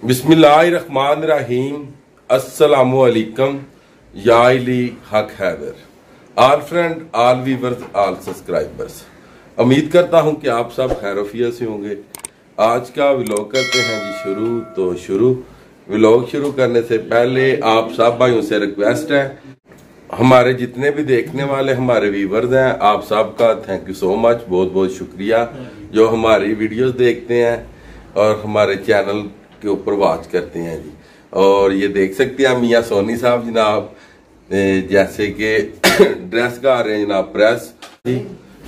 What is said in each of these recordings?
बिस्मिल्लाहिर्रहमानिर्रहीम। अस्सलामुअलैकुम या इली हक Haider. All friend, all viewers, all subscribers, उम्मीद करता हूं कि आप सब खैरोफियत से होंगे। आज का व्लॉग करते हैं जी शुरू। तो व्लॉग शुरू करने से पहले आप सब भाइयों से रिक्वेस्ट है, हमारे जितने भी देखने वाले हमारे व्यूअर्स हैं, आप सबका थैंक यू सो मच, बहुत बहुत शुक्रिया जो हमारी वीडियोस देखते हैं और हमारे चैनल के ऊपर वॉच करते हैं जी। और ये देख सकते हैं मियां सोनी साहब जनाब, जैसे कि ड्रेस गा रहे हैं जनाब प्रेस।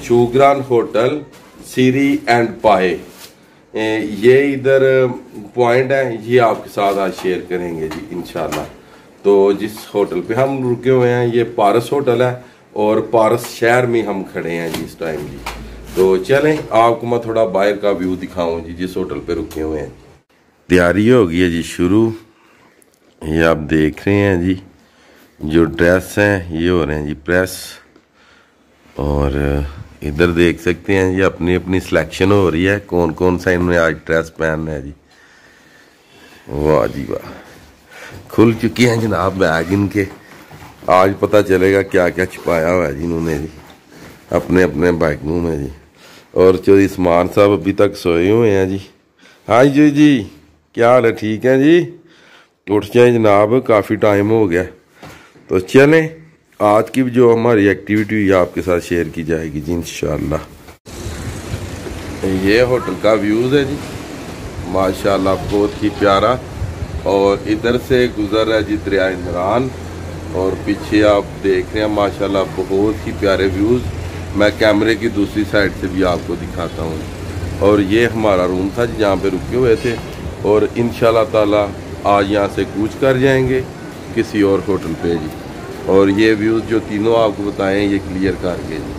शुगरान होटल सीरी एंड पाए, ये इधर पॉइंट है, ये आपके साथ आज शेयर करेंगे जी इंशाल्लाह। तो जिस होटल पे हम रुके हुए हैं ये पारस होटल है और पारस शहर में हम खड़े हैं जी इस टाइम जी। तो चलें आपको मैं थोड़ा बाहर का व्यू दिखाऊं जी जिस होटल पे रुके हुए हैं। तैयारी हो गई है जी शुरू। ये आप देख रहे हैं जी जो ड्रेस हैं ये हो रहे हैं जी प्रेस। और इधर देख सकते हैं जी अपनी अपनी सिलेक्शन हो रही है, कौन कौन सा इन्होंने आज ड्रेस पहनना है जी। वाह जी वाह, खुल चुकी हैं जनाब बैग इनके। आज पता चलेगा क्या क्या छुपाया हुआ है जी इन्होंने जी अपने अपने बैगों में जी। और जो इस्मान साहब अभी तक सोए हुए हैं जी। हाँ जी, क्या हाल है? ठीक है जी, उठ जाए जनाब, काफ़ी टाइम हो गया। तो चलें आज की जो हमारी एक्टिविटी हुई आपके साथ शेयर की जाएगी जी इंशाल्लाह। ये होटल का व्यूज़ है जी माशाल्लाह, बहुत ही प्यारा। और इधर से गुजर है जी दरिया इंद्रान और पीछे आप देख रहे हैं माशाल्लाह बहुत ही प्यारे व्यूज़। मैं कैमरे की दूसरी साइड से भी आपको दिखाता हूँ। और ये हमारा रूम था जी जहाँ पे रुके हुए थे और इंशाल्लाह ताला आज यहाँ से कूच कर जाएंगे किसी और होटल पे जी। और ये व्यूज़ जो तीनों आपको बताएं ये क्लियर करके जी।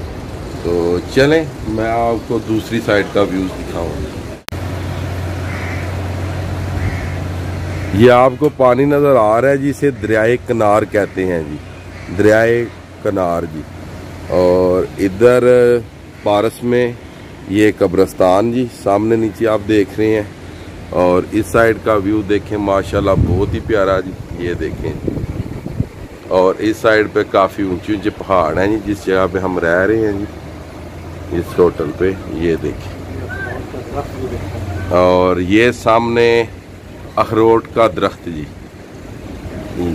तो चलें मैं आपको दूसरी साइड का व्यूज़ दिखाऊँगा। ये आपको पानी नज़र आ रहा है जी, इसे दरियाए कनार कहते हैं जी, दरियाए कनार जी। और इधर पारस में ये कब्रिस्तान जी सामने नीचे आप देख रहे हैं। और इस साइड का व्यू देखें माशाल्लाह बहुत ही प्यारा जी, ये देखें। और इस साइड पे काफ़ी ऊंचे ऊंचे पहाड़ हैं जी जिस जगह पे हम रह रहे हैं जी इस होटल पे, ये देखें। और ये सामने अखरोट का दरख्त जी,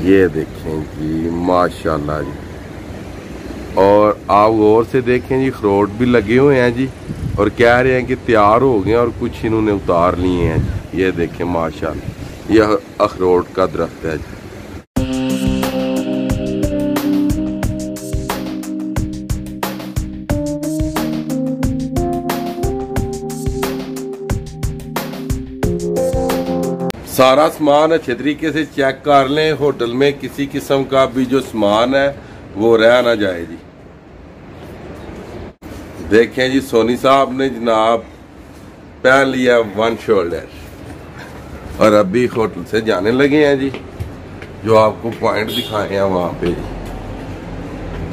ये देखें जी माशाल्लाह जी। और आप गौर से देखें जी अखरोट भी लगे हुए हैं जी और कह रहे हैं कि तैयार हो गए और कुछ इन्होंने उतार लिए हैं जी। ये देखें माशाल्लाह यह अखरोट का दरख्त है जी। सारा सामान अच्छे तरीके से चेक कर लें, होटल में किसी किस्म का भी जो सामान है वो रह ना जाए जी। देखें जी सोनी साहब ने जनाब पहन लिया वन शोल्डर और अभी होटल से जाने लगे हैं जी। जो आपको पॉइंट दिखाए हैं वहां पे जी।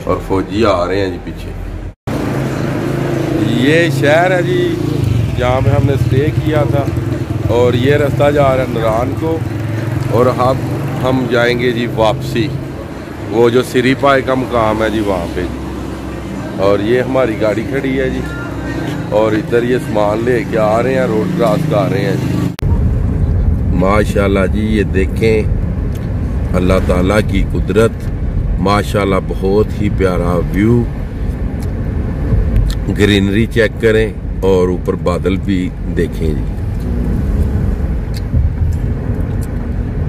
और फौजी आ रहे हैं जी पीछे। ये शहर है जी जहाँ पे हमने स्टे किया था और ये रास्ता जा रहा है नरान को। और हम जाएंगे जी वापसी, वो जो सिरी पाए का मुकाम है जी वहाँ पे जी। और ये हमारी गाड़ी खड़ी है जी और इधर ये सामान लेके आ रहे हैं, रोड क्रॉस कर रहे हैं जी। माशाल्लाह जी ये देखें अल्लाह ताला की कुदरत, माशाल्लाह बहुत ही प्यारा व्यू। ग्रीनरी चेक करें और ऊपर बादल भी देखें जी।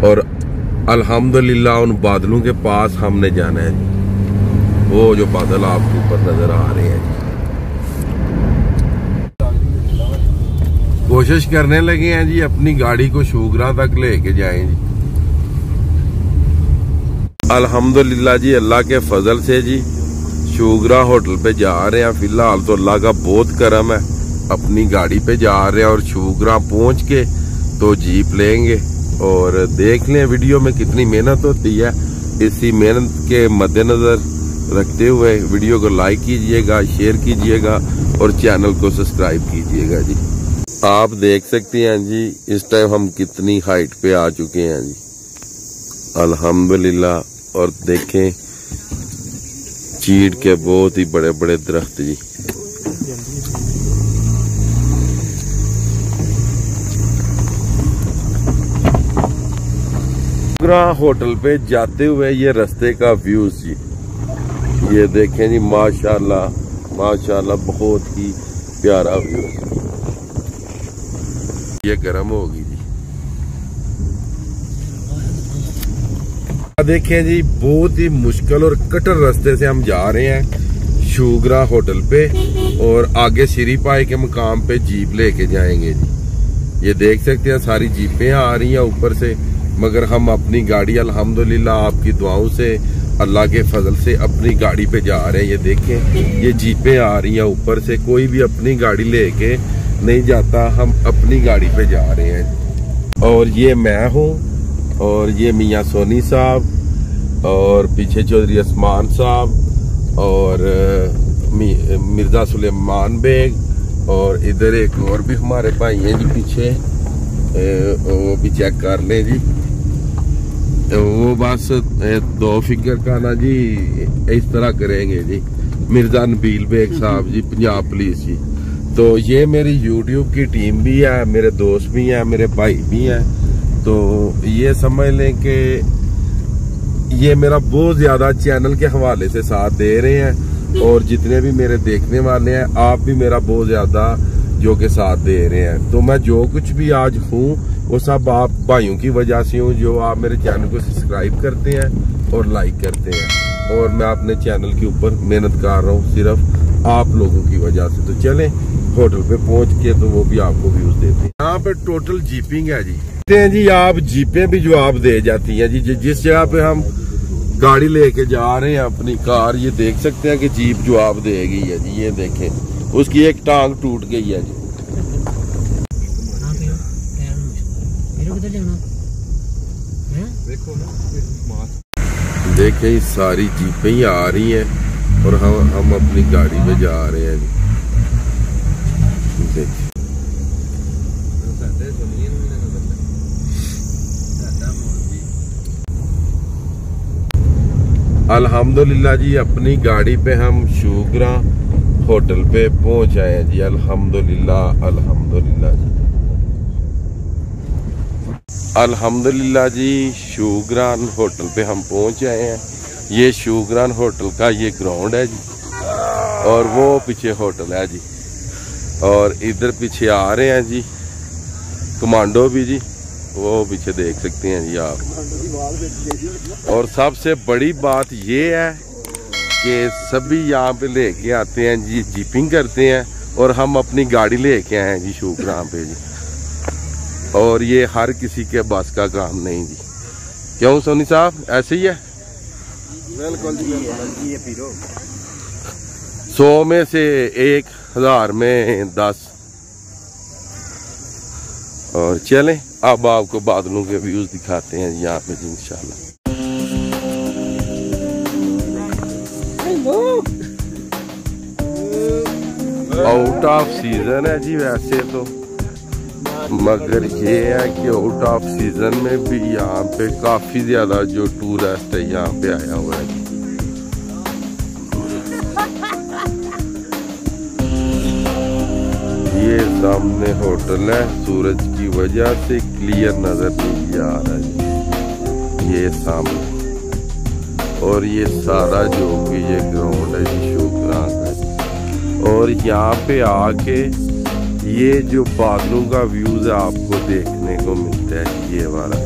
और अल्हम्दुलिल्लाह उन बादलों के पास हमने जाना है जी, वो जो बादल आपके ऊपर नजर आ रहे हैं जी। कोशिश करने लगे हैं जी अपनी गाड़ी को शुगरा तक लेके जाएं जी। अल्हम्दुलिल्लाह जी अल्लाह के फजल से जी शुगरा होटल पे जा रहे हैं। फिलहाल तो अल्लाह का बहुत करम है, अपनी गाड़ी पे जा रहे हैं और शुगरा पहुंच के तो जीप लेंगे। और देख लें वीडियो में कितनी मेहनत होती है, इसी मेहनत के मद्देनजर रखते हुए वीडियो को लाइक कीजिएगा, शेयर कीजिएगा और चैनल को सब्सक्राइब कीजिएगा जी। आप देख सकते हैं जी इस टाइम हम कितनी हाइट पे आ चुके हैं जी, अल्हम्दुलिल्लाह। और देखें चीड़ के बहुत ही बड़े बड़े दरख्त जी। होटल पे जाते हुए ये रास्ते का व्यू जी, ये देखें जी, माशाल्लाह माशाल्लाह, बहुत ही प्यारा व्यू। ये गर्म होगी जी। देखें जी, बहुत ही मुश्किल और कटर रास्ते से हम जा रहे हैं शूगरा होटल पे, और आगे श्री पाई के मुकाम पे जीप लेके जाएंगे जी। ये देख सकते हैं सारी जीपें आ रही हैं ऊपर से, मगर हम अपनी गाड़ी अल्हम्दुलिल्लाह आपकी दुआओं से, अल्लाह के फजल से अपनी गाड़ी पे जा रहे हैं। ये देखें ये जीपें आ रही हैं ऊपर से, कोई भी अपनी गाड़ी लेके नहीं जाता, हम अपनी गाड़ी पे जा रहे हैं। और ये मैं हूँ, और ये मियाँ सोनी साहब, और पीछे चौधरी उस्मान साहब, और मिर्जा सुलेमान बेग, और इधर एक और भी हमारे भाई हैं जी पीछे, वो भी चेक कर लें जी। वो बस 2 फिगर का ना जी इस तरह करेंगे जी, मिर्जा नबील बेग साहब जी, पंजाब पुलिस जी। तो ये मेरी यूट्यूब की टीम भी है, मेरे दोस्त भी हैं, मेरे भाई भी हैं। तो ये समझ लें कि ये मेरा बहुत ज्यादा चैनल के हवाले से साथ दे रहे हैं, और जितने भी मेरे देखने वाले हैं आप भी मेरा बहुत ज्यादा जो के साथ दे रहे हैं। तो मैं जो कुछ भी आज हूँ वो सब आप भाइयों की वजह से हूँ, जो आप मेरे चैनल को सब्सक्राइब करते हैं और लाइक करते हैं, और मैं अपने चैनल के ऊपर मेहनत कर रहा हूँ सिर्फ आप लोगों की वजह से। तो चलें होटल पे पहुंच के तो वो भी आपको व्यूज देते हैं। यहाँ पे टोटल जीपिंग है जी, आप जीपें भी जो आप दे जाती हैं जी, जिस जगह पे हम गाड़ी लेके जा रहे हैं अपनी कार, ये देख सकते हैं कि जीप जो आप देगी है जी, ये देखें उसकी एक टांग टूट गई है जी। देखें सारी जीपें ही आ रही हैं और हम अपनी गाड़ी में जा रहे हैं जी। देखिए अल्हम्दुलिल्लाह जी, अपनी गाड़ी पे हम शूगरा होटल पे पहुंच आए हैं जी। अल्हम्दुलिल्लाह अल्हम्दुलिल्लाह जी, अल्हम्दुलिल्लाह जी, शूगरान होटल पे हम पहुंच आए हैं। ये शूगरान होटल का ये ग्राउंड है जी, और वो पीछे होटल है जी, और इधर पीछे आ रहे हैं जी कमांडो भी जी, वो पीछे देख सकते हैं जी आप। और सबसे बड़ी बात ये है कि सभी यहाँ पे लेके आते हैं जी, जीपिंग करते हैं, और हम अपनी गाड़ी लेके आए हैं जी शूगरान पे जी। और ये हर किसी के बस का काम नहीं जी, क्यों सोनी साहब, ऐसे ही है? बिल्कुल जी, 100 में से 1, 1000 में 10। और चलें अब आपको बादलों के व्यूज दिखाते हैं यहाँ पे जी इंशाल्लाह। आउट ऑफ सीजन है जी वैसे तो, मगर ये है कि आउट ऑफ सीजन में भी यहाँ पे काफी ज्यादा जो टूरिस्ट है यहाँ पे आया हुआ है। ये सामने होटल है, सूरज की वजह से क्लियर नजर नहीं आ रहा है ये सामने। और ये सारा जो भी ये ग्राउंड है जी शूगरा का, और यहाँ पे आके ये जो बादलों का व्यूज है आपको देखने को मिलता है ये वाला।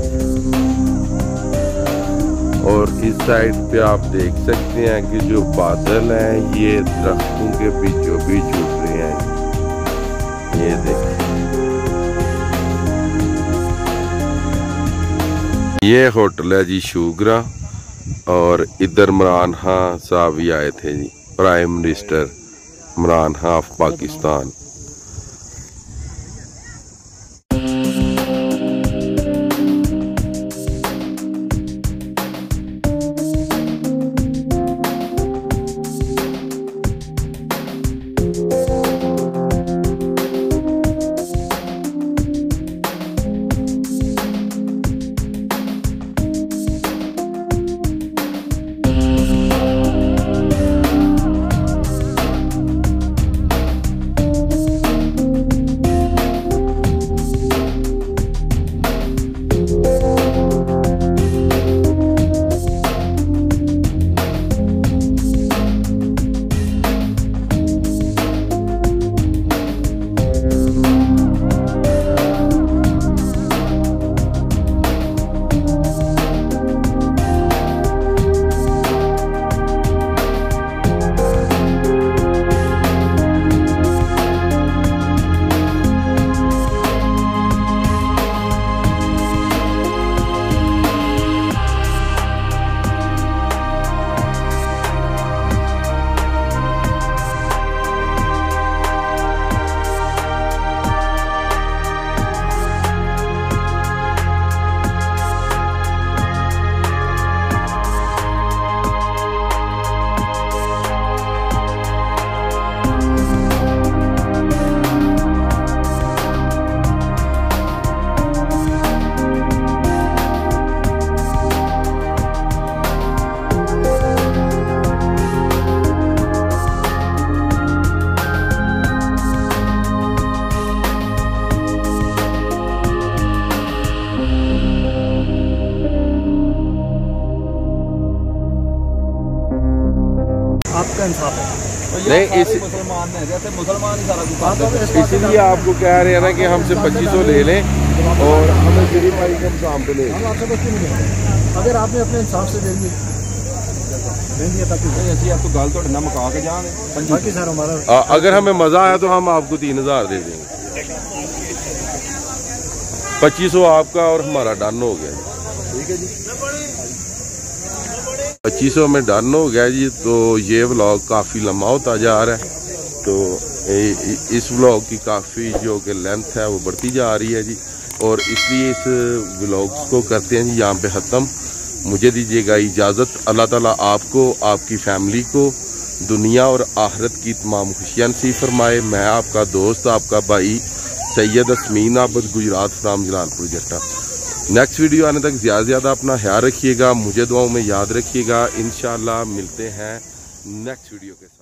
और इस साइड पे आप देख सकते हैं कि जो बादल हैं ये दरख्तों के बीचों बीच उठ रहे हैं, ये देखिए। ये होटल है जी शूगरा, और इधर इमरान खान साहब भी आए थे जी, prime minister Imran Khan of Pakistan. इंसाफ है। नहीं इस मुसलमान है, जैसे मुसलमान ही सारा कुछ इसलिए आपको कह रहे हैं ना कि हमसे 2500 ले लें और हमें गरीब भाई के काम पे ले। हम आपसे बस क्यों नहीं देंगे अगर आपने अपने इंसाफ से दे दिए ताकि ऐसी आप तो गल तो ना मका के जाएंगे। बाकी सर हमारा अगर हमें मजा आया तो हम आपको 3000 दे देंगे। 2500 आपका और हमारा डन हो गया। ठीक है जी, 2500 में डन हो गया जी। तो ये व्लॉग काफ़ी लंबा होता जा रहा है, तो इस व्लॉग की काफ़ी जो कि लेंथ है वो बढ़ती जा रही है जी, और इसलिए इस व्लॉग को करते हैं जी यहाँ पे ख़त्म। मुझे दीजिएगा इजाज़त। अल्लाह ताला आपको, आपकी फैमिली को दुनिया और आखिरत की तमाम खुशियाँ नसीब फरमाए। मैं आपका दोस्त, आपका भाई सैयद असमीन आबद, गुजरात फ्राम जलालपुर जट्टा। नेक्स्ट वीडियो आने तक ज़्यादा से ज़्यादा अपना ख्याल रखिएगा, मुझे दुआओं में याद रखिएगा। इंशाल्लाह मिलते हैं नेक्स्ट वीडियो के साथ।